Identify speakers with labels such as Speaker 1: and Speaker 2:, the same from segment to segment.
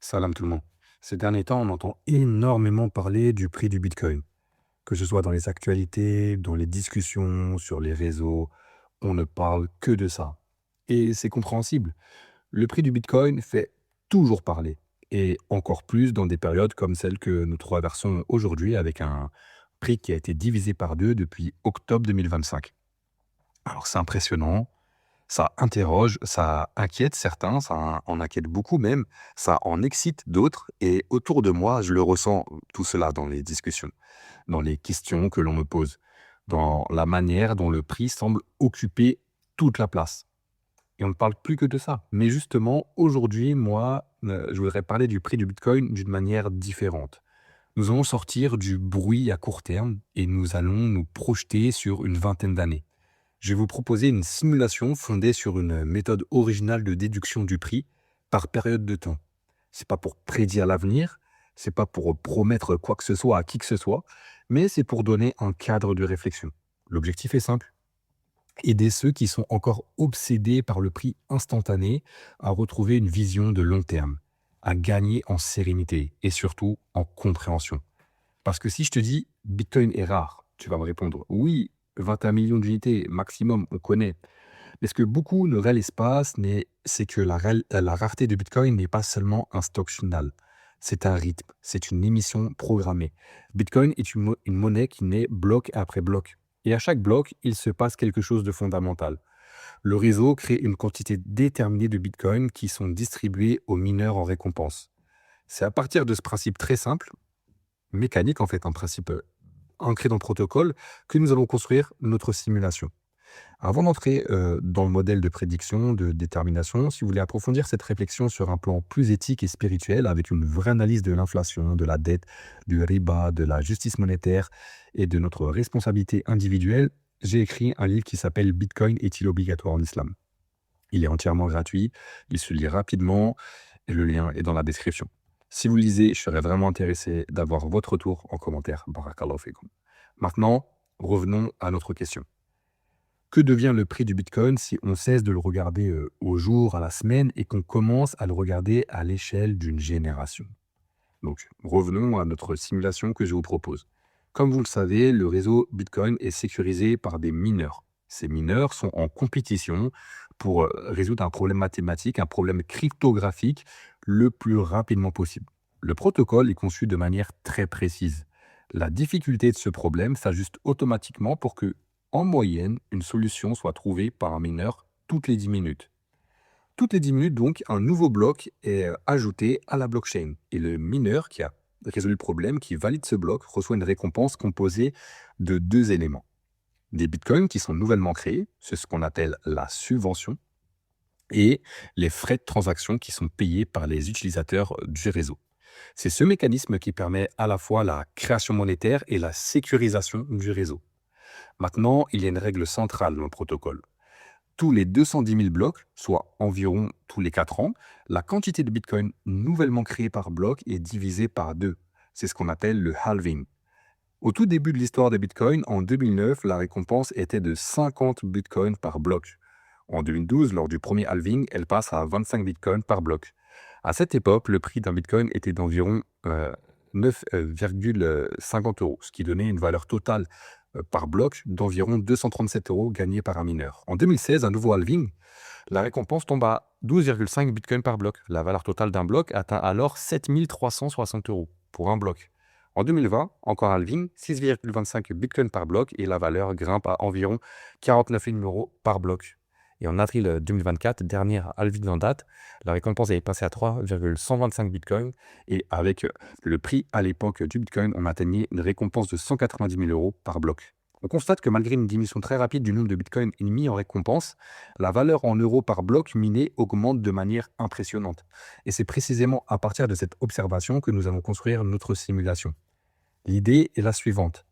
Speaker 1: Salam tout le monde. Ces derniers temps, on entend énormément parler du prix du Bitcoin. Que ce soit dans les actualités, dans les discussions, sur les réseaux, on ne parle que de ça. Et c'est compréhensible. Le prix du Bitcoin fait toujours parler. Et encore plus dans des périodes comme celle que nous traversons aujourd'hui avec un prix qui a été divisé par deux depuis octobre 2025. Alors c'est impressionnant, ça interroge, ça inquiète certains, ça en inquiète beaucoup même, ça en excite d'autres et autour de moi, je le ressens, tout cela dans les discussions, dans les questions que l'on me pose, dans la manière dont le prix semble occuper toute la place. Et on ne parle plus que de ça. Mais justement, aujourd'hui, moi, je voudrais parler du prix du Bitcoin d'une manière différente. Nous allons sortir du bruit à court terme et nous allons nous projeter sur une vingtaine d'années. Je vais vous proposer une simulation fondée sur une méthode originale de déduction du prix par période de temps. C'est pas pour prédire l'avenir, c'est pas pour promettre quoi que ce soit à qui que ce soit, mais c'est pour donner un cadre de réflexion. L'objectif est simple, aider ceux qui sont encore obsédés par le prix instantané à retrouver une vision de long terme, à gagner en sérénité et surtout en compréhension. Parce que si je te dis Bitcoin est rare, tu vas me répondre oui, 21 millions d'unités maximum, on connaît. Mais ce que beaucoup ne réalisent pas, c'est que la rareté de Bitcoin n'est pas seulement un stock final. C'est un rythme, c'est une émission programmée. Bitcoin est une monnaie qui naît bloc après bloc. Et à chaque bloc, il se passe quelque chose de fondamental. Le réseau crée une quantité déterminée de Bitcoin qui sont distribués aux mineurs en récompense. C'est à partir de ce principe très simple, mécanique en fait, un principe ancré dans le protocole, que nous allons construire notre simulation. Avant d'entrer dans le modèle de prédiction, de détermination, si vous voulez approfondir cette réflexion sur un plan plus éthique et spirituel, avec une vraie analyse de l'inflation, de la dette, du riba, de la justice monétaire et de notre responsabilité individuelle, j'ai écrit un livre qui s'appelle Bitcoin est-il obligatoire en islam? Il est entièrement gratuit, il se lit rapidement et le lien est dans la description. Si vous le lisez, je serais vraiment intéressé d'avoir votre retour en commentaire. Barakallahu fikum. Maintenant, revenons à notre question. Que devient le prix du Bitcoin si on cesse de le regarder au jour, à la semaine et qu'on commence à le regarder à l'échelle d'une génération? Donc, revenons à notre simulation que je vous propose. Comme vous le savez, le réseau Bitcoin est sécurisé par des mineurs. Ces mineurs sont en compétition pour résoudre un problème mathématique, un problème cryptographique le plus rapidement possible. Le protocole est conçu de manière très précise. La difficulté de ce problème s'ajuste automatiquement pour que, en moyenne, une solution soit trouvée par un mineur toutes les 10 minutes. Toutes les 10 minutes, donc, un nouveau bloc est ajouté à la blockchain. Et le mineur qui a résolu le problème, qui valide ce bloc, reçoit une récompense composée de deux éléments. Des bitcoins qui sont nouvellement créés, c'est ce qu'on appelle la subvention, et les frais de transaction qui sont payés par les utilisateurs du réseau. C'est ce mécanisme qui permet à la fois la création monétaire et la sécurisation du réseau. Maintenant, il y a une règle centrale dans le protocole. Tous les 210 000 blocs, soit environ tous les 4 ans, la quantité de Bitcoin nouvellement créée par bloc est divisée par 2. C'est ce qu'on appelle le halving. Au tout début de l'histoire des Bitcoin, en 2009, la récompense était de 50 Bitcoins par bloc. En 2012, lors du premier halving, elle passe à 25 Bitcoins par bloc. À cette époque, le prix d'un Bitcoin était d'environ 9,50 euros, ce qui donnait une valeur totale par bloc d'environ 237 euros gagnés par un mineur. En 2016, un nouveau halving, la récompense tombe à 12,5 bitcoins par bloc. La valeur totale d'un bloc atteint alors 7 360 euros pour un bloc. En 2020, encore halving, 6,25 bitcoins par bloc et la valeur grimpe à environ 49,5 euros par bloc. Et en avril 2024, dernière halving en date, la récompense est passée à 3,125 bitcoins et avec le prix à l'époque du bitcoin, on atteignait une récompense de 190 000 euros par bloc. On constate que malgré une diminution très rapide du nombre de bitcoins émis en récompense, la valeur en euros par bloc miné augmente de manière impressionnante. Et c'est précisément à partir de cette observation que nous allons construire notre simulation. L'idée est la suivante.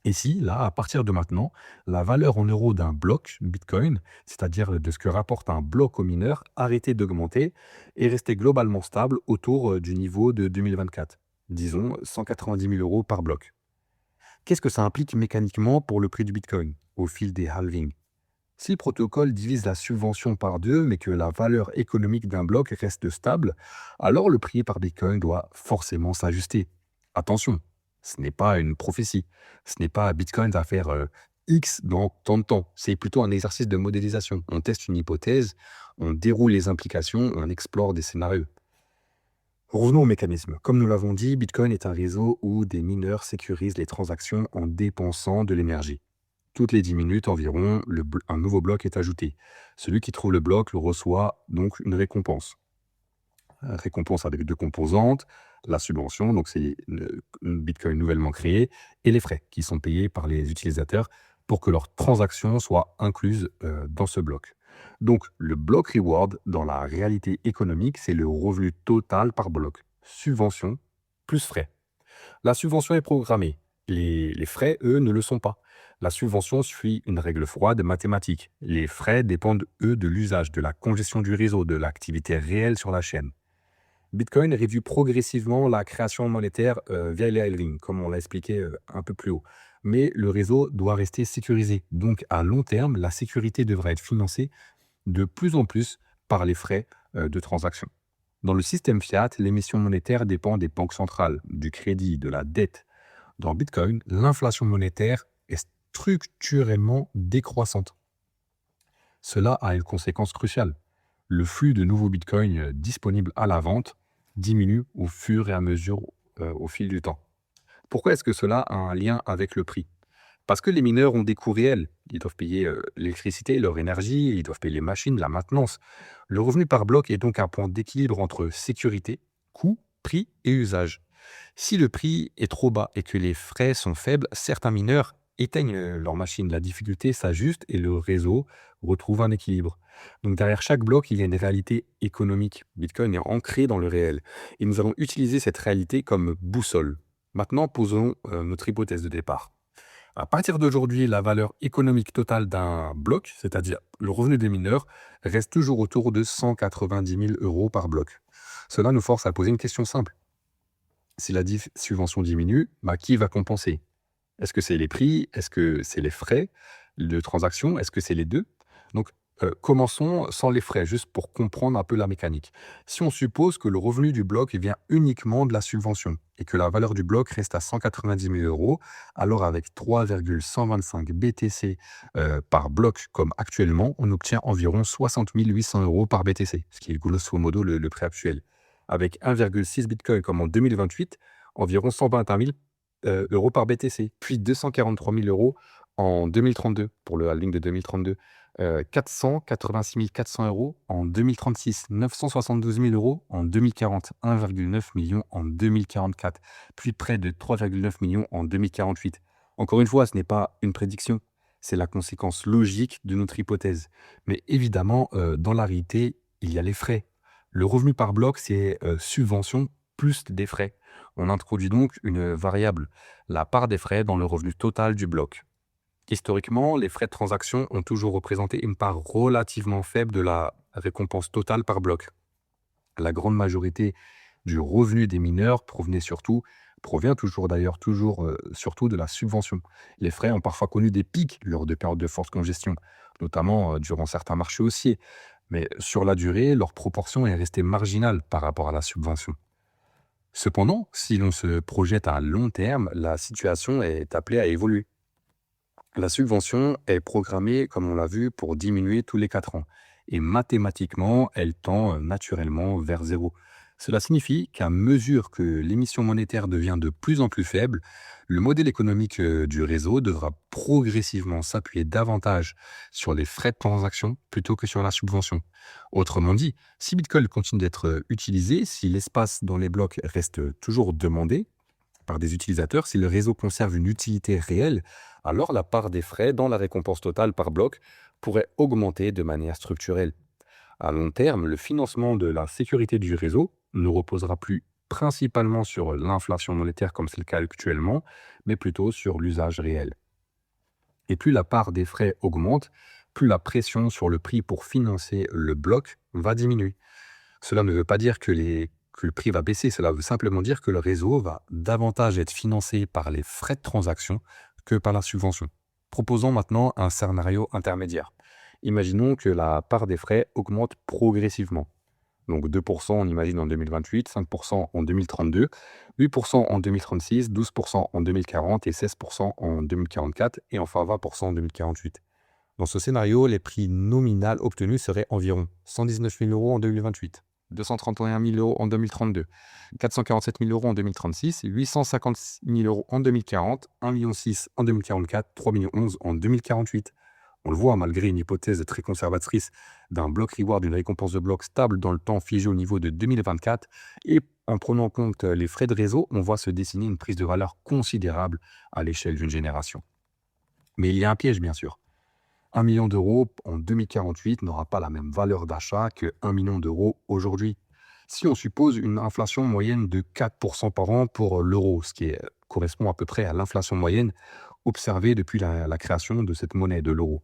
Speaker 1: Et si, là, à partir de maintenant, la valeur en euros d'un bloc Bitcoin, c'est-à-dire de ce que rapporte un bloc au mineur, arrêtait d'augmenter et restait globalement stable autour du niveau de 2024, disons 190 000 euros par bloc. Qu'est-ce que ça implique mécaniquement pour le prix du Bitcoin au fil des halvings? Si le protocole divise la subvention par deux, mais que la valeur économique d'un bloc reste stable, alors le prix par Bitcoin doit forcément s'ajuster. Attention, ce n'est pas une prophétie. Ce n'est pas Bitcoin va faire X dans tant de temps. C'est plutôt un exercice de modélisation. On teste une hypothèse, on déroule les implications, on explore des scénarios. Revenons au mécanisme. Comme nous l'avons dit, Bitcoin est un réseau où des mineurs sécurisent les transactions en dépensant de l'énergie. Toutes les 10 minutes environ, un nouveau bloc est ajouté. Celui qui trouve le bloc le reçoit donc une récompense. Récompense avec deux composantes, la subvention, donc c'est une Bitcoin nouvellement créée, et les frais qui sont payés par les utilisateurs pour que leurs transactions soient incluses dans ce bloc. Donc le block reward, dans la réalité économique, c'est le revenu total par bloc. Subvention plus frais. La subvention est programmée. Les frais, eux, ne le sont pas. La subvention suit une règle froide mathématique. Les frais dépendent, eux, de l'usage, de la congestion du réseau, de l'activité réelle sur la chaîne. Bitcoin réduit progressivement la création monétaire via les halving, comme on l'a expliqué un peu plus haut. Mais le réseau doit rester sécurisé. Donc, à long terme, la sécurité devra être financée de plus en plus par les frais de transaction. Dans le système fiat, l'émission monétaire dépend des banques centrales, du crédit, de la dette. Dans Bitcoin, l'inflation monétaire est structurellement décroissante. Cela a une conséquence cruciale. Le flux de nouveaux bitcoins disponibles à la vente diminue au fur et à mesure au fil du temps. Pourquoi est-ce que cela a un lien avec le prix? Parce que les mineurs ont des coûts réels. Ils doivent payer l'électricité, leur énergie, ils doivent payer les machines, la maintenance. Le revenu par bloc est donc un point d'équilibre entre sécurité, coût, prix et usage. Si le prix est trop bas et que les frais sont faibles, certains mineurs éteignent leur machine. La difficulté s'ajuste et le réseau retrouve un équilibre. Donc derrière chaque bloc, il y a une réalité économique. Bitcoin est ancré dans le réel. Et nous allons utiliser cette réalité comme boussole. Maintenant, posons notre hypothèse de départ. À partir d'aujourd'hui, la valeur économique totale d'un bloc, c'est-à-dire le revenu des mineurs, reste toujours autour de 190 000 euros par bloc. Cela nous force à poser une question simple. Si la subvention diminue, qui va compenser? Est-ce que c'est les prix? Est-ce que c'est les frais de transaction? Est-ce que c'est les deux? Donc, commençons sans les frais, juste pour comprendre un peu la mécanique. Si on suppose que le revenu du bloc vient uniquement de la subvention et que la valeur du bloc reste à 190 000 euros, alors avec 3,125 BTC par bloc comme actuellement, on obtient environ 60 800 euros par BTC, ce qui est grosso modo le prix actuel. Avec 1,6 Bitcoin comme en 2028, environ 121 000 euros par BTC, puis 243 000 euros en 2032 pour le halving de 2032. 486 400 euros en 2036, 972 000 euros en 2040, 1,9 million en 2044, puis près de 3,9 millions en 2048. Encore une fois, ce n'est pas une prédiction, c'est la conséquence logique de notre hypothèse. Mais évidemment, dans la réalité, il y a les frais. Le revenu par bloc, c'est subvention plus des frais. On introduit donc une variable, la part des frais dans le revenu total du bloc. Historiquement, les frais de transaction ont toujours représenté une part relativement faible de la récompense totale par bloc. La grande majorité du revenu des mineurs provient surtout de la subvention. Les frais ont parfois connu des pics lors de périodes de forte congestion, notamment durant certains marchés haussiers. Mais sur la durée, leur proportion est restée marginale par rapport à la subvention. Cependant, si l'on se projette à long terme, la situation est appelée à évoluer. La subvention est programmée, comme on l'a vu, pour diminuer tous les 4 ans. Et mathématiquement, elle tend naturellement vers zéro. Cela signifie qu'à mesure que l'émission monétaire devient de plus en plus faible, le modèle économique du réseau devra progressivement s'appuyer davantage sur les frais de transaction plutôt que sur la subvention. Autrement dit, si Bitcoin continue d'être utilisé, si l'espace dans les blocs reste toujours demandé par des utilisateurs, si le réseau conserve une utilité réelle, alors la part des frais dans la récompense totale par bloc pourrait augmenter de manière structurelle. À long terme, le financement de la sécurité du réseau ne reposera plus principalement sur l'inflation monétaire comme c'est le cas actuellement, mais plutôt sur l'usage réel. Et plus la part des frais augmente, plus la pression sur le prix pour financer le bloc va diminuer. Cela ne veut pas dire que le prix va baisser, cela veut simplement dire que le réseau va davantage être financé par les frais de transaction que par la subvention. Proposons maintenant un scénario intermédiaire. Imaginons que la part des frais augmente progressivement. Donc 2%, on imagine en 2028, 5% en 2032, 8% en 2036, 12% en 2040 et 16% en 2044 et enfin 20% en 2048. Dans ce scénario, les prix nominaux obtenus seraient environ 119 000 euros en 2028, 231 000 euros en 2032, 447 000 euros en 2036, 850 000 euros en 2040, 1,6 million en 2044, 3,11 millions en 2048. On le voit, malgré une hypothèse très conservatrice d'un block reward, d'une récompense de bloc stable dans le temps figé au niveau de 2024, et en prenant en compte les frais de réseau, on voit se dessiner une prise de valeur considérable à l'échelle d'une génération. Mais il y a un piège, bien sûr. 1 million d'euros en 2048 n'aura pas la même valeur d'achat que 1 million d'euros aujourd'hui. Si on suppose une inflation moyenne de 4% par an pour l'euro, ce qui correspond à peu près à l'inflation moyenne observée depuis la création de cette monnaie, de l'euro,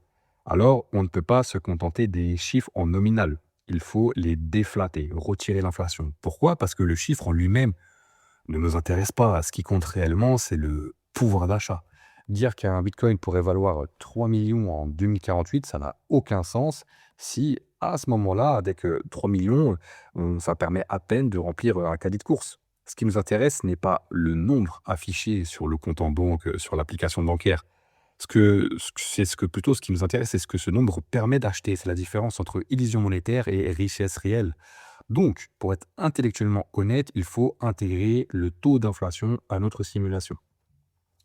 Speaker 1: alors on ne peut pas se contenter des chiffres en nominal. Il faut les déflater, retirer l'inflation. Pourquoi? Parce que le chiffre en lui-même ne nous intéresse pas. Ce qui compte réellement, c'est le pouvoir d'achat. Dire qu'un bitcoin pourrait valoir 3 millions en 2048, ça n'a aucun sens si, à ce moment-là, avec 3 millions, ça permet à peine de remplir un caddie de course. Ce qui nous intéresse n'est pas le nombre affiché sur le compte en banque, sur l'application bancaire. Ce qui nous intéresse, c'est ce que ce nombre permet d'acheter. C'est la différence entre illusion monétaire et richesse réelle. Donc, pour être intellectuellement honnête, il faut intégrer le taux d'inflation à notre simulation.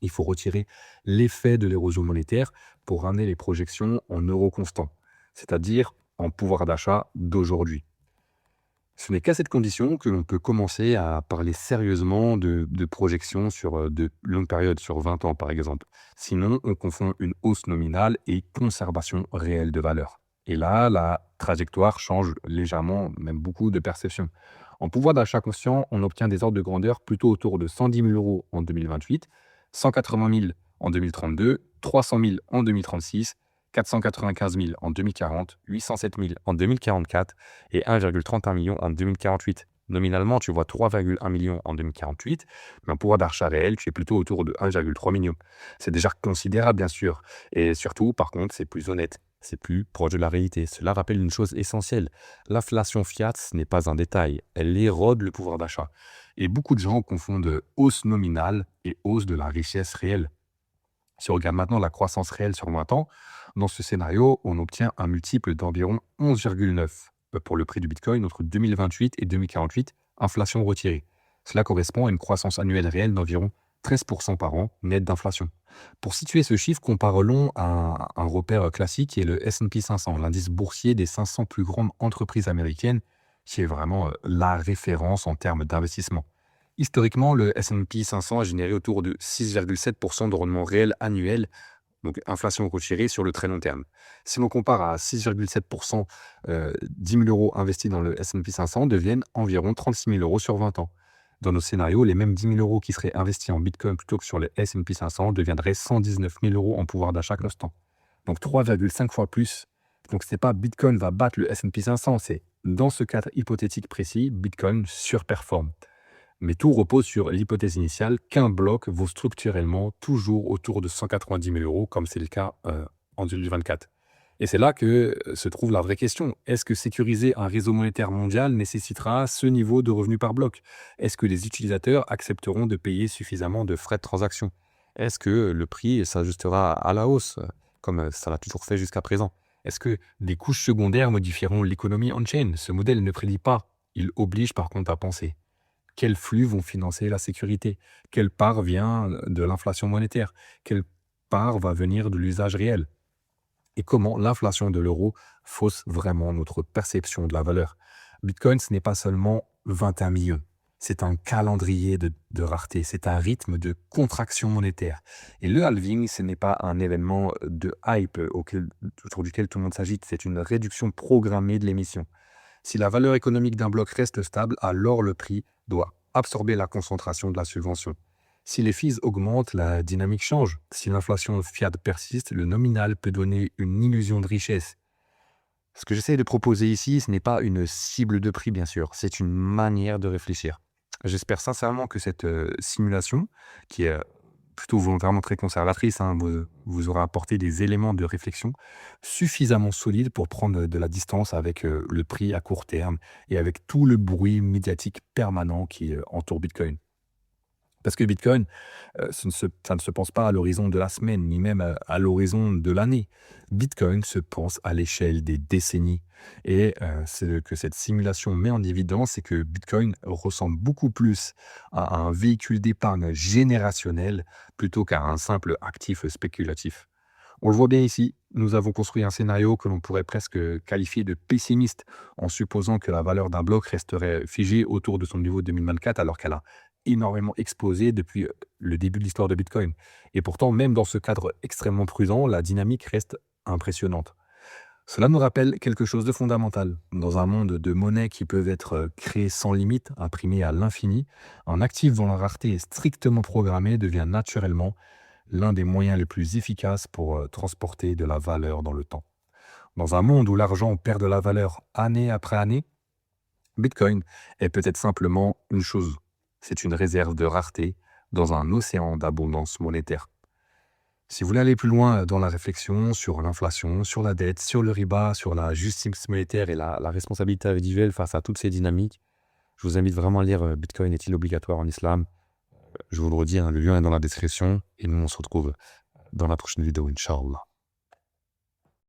Speaker 1: Il faut retirer l'effet de l'érosion monétaire pour ramener les projections en euros constants, c'est-à-dire en pouvoir d'achat d'aujourd'hui. Ce n'est qu'à cette condition que l'on peut commencer à parler sérieusement de projections sur de longues périodes, sur 20 ans par exemple. Sinon, on confond une hausse nominale et conservation réelle de valeur. Et là, la trajectoire change légèrement, même beaucoup de perceptions. En pouvoir d'achat conscient, on obtient des ordres de grandeur plutôt autour de 110 000 euros en 2028, 180 000 en 2032, 300 000 en 2036, 495 000 en 2040, 807 000 en 2044 et 1,31 million en 2048. Nominalement, tu vois 3,1 millions en 2048, mais en pouvoir d'achat réel, tu es plutôt autour de 1,3 million. C'est déjà considérable, bien sûr. Et surtout, par contre, c'est plus honnête. C'est plus proche de la réalité. Cela rappelle une chose essentielle. L'inflation fiat, ce n'est pas un détail. Elle érode le pouvoir d'achat. Et beaucoup de gens confondent hausse nominale et hausse de la richesse réelle. Si on regarde maintenant la croissance réelle sur 20 ans, dans ce scénario, on obtient un multiple d'environ 11,9 pour le prix du Bitcoin entre 2028 et 2048, inflation retirée. Cela correspond à une croissance annuelle réelle d'environ 13% par an, net d'inflation. Pour situer ce chiffre, comparons à un repère classique qui est le S&P 500, l'indice boursier des 500 plus grandes entreprises américaines, qui est vraiment la référence en termes d'investissement. Historiquement, le S&P 500 a généré autour de 6,7% de rendement réel annuel, donc inflation retirée sur le très long terme. Si l'on compare à 6,7%, 10 000 euros investis dans le S&P 500 deviennent environ 36 000 euros sur 20 ans. Dans nos scénarios, les mêmes 10 000 euros qui seraient investis en Bitcoin plutôt que sur le S&P 500 deviendraient 119 000 euros en pouvoir d'achat constant. Donc 3,5 fois plus. Donc c'est pas Bitcoin va battre le S&P 500, c'est dans ce cadre hypothétique précis, Bitcoin surperforme. Mais tout repose sur l'hypothèse initiale qu'un bloc vaut structurellement toujours autour de 190 000 euros, comme c'est le cas en 2024. Et c'est là que se trouve la vraie question. Est-ce que sécuriser un réseau monétaire mondial nécessitera ce niveau de revenus par bloc? Est-ce que les utilisateurs accepteront de payer suffisamment de frais de transaction? Est-ce que le prix s'ajustera à la hausse, comme ça l'a toujours fait jusqu'à présent? Est-ce que des couches secondaires modifieront l'économie on-chain? Ce modèle ne prédit pas. Il oblige par contre à penser. Quels flux vont financer la sécurité? Quelle part vient de l'inflation monétaire? Quelle part va venir de l'usage réel? Et comment l'inflation de l'euro fausse vraiment notre perception de la valeur? Bitcoin, ce n'est pas seulement 21 millions. C'est un calendrier de rareté, c'est un rythme de contraction monétaire. Et le halving, ce n'est pas un événement de hype autour duquel tout le monde s'agite, c'est une réduction programmée de l'émission. Si la valeur économique d'un bloc reste stable, alors le prix doit absorber la concentration de la subvention. Si les fees augmentent, la dynamique change. Si l'inflation fiat persiste, le nominal peut donner une illusion de richesse. Ce que j'essaie de proposer ici, ce n'est pas une cible de prix, bien sûr, c'est une manière de réfléchir. J'espère sincèrement que cette simulation, qui est plutôt volontairement très conservatrice, hein. Vous aurez apporté des éléments de réflexion suffisamment solides pour prendre de la distance avec le prix à court terme et avec tout le bruit médiatique permanent qui entoure Bitcoin. Parce que Bitcoin, ça ne se pense pas à l'horizon de la semaine, ni même à l'horizon de l'année. Bitcoin se pense à l'échelle des décennies. Et ce que cette simulation met en évidence, c'est que Bitcoin ressemble beaucoup plus à un véhicule d'épargne générationnel plutôt qu'à un simple actif spéculatif. On le voit bien ici, nous avons construit un scénario que l'on pourrait presque qualifier de pessimiste, en supposant que la valeur d'un bloc resterait figée autour de son niveau de 2024, alors qu'elle a énormément explosé depuis le début de l'histoire de Bitcoin. Et pourtant, même dans ce cadre extrêmement prudent, la dynamique reste impressionnante. Cela nous rappelle quelque chose de fondamental. Dans un monde de monnaies qui peuvent être créées sans limite, imprimées à l'infini, un actif dont la rareté est strictement programmée devient naturellement l'un des moyens les plus efficaces pour transporter de la valeur dans le temps. Dans un monde où l'argent perd de la valeur année après année, Bitcoin est peut-être simplement une chose. C'est une réserve de rareté dans un océan d'abondance monétaire. Si vous voulez aller plus loin dans la réflexion sur l'inflation, sur la dette, sur le riba, sur la justice monétaire et la responsabilité individuelle face à toutes ces dynamiques, je vous invite vraiment à lire Bitcoin est-il obligatoire en islam. Je vous le redis, hein, le lien est dans la description et nous on se retrouve dans la prochaine vidéo, Inch'Allah.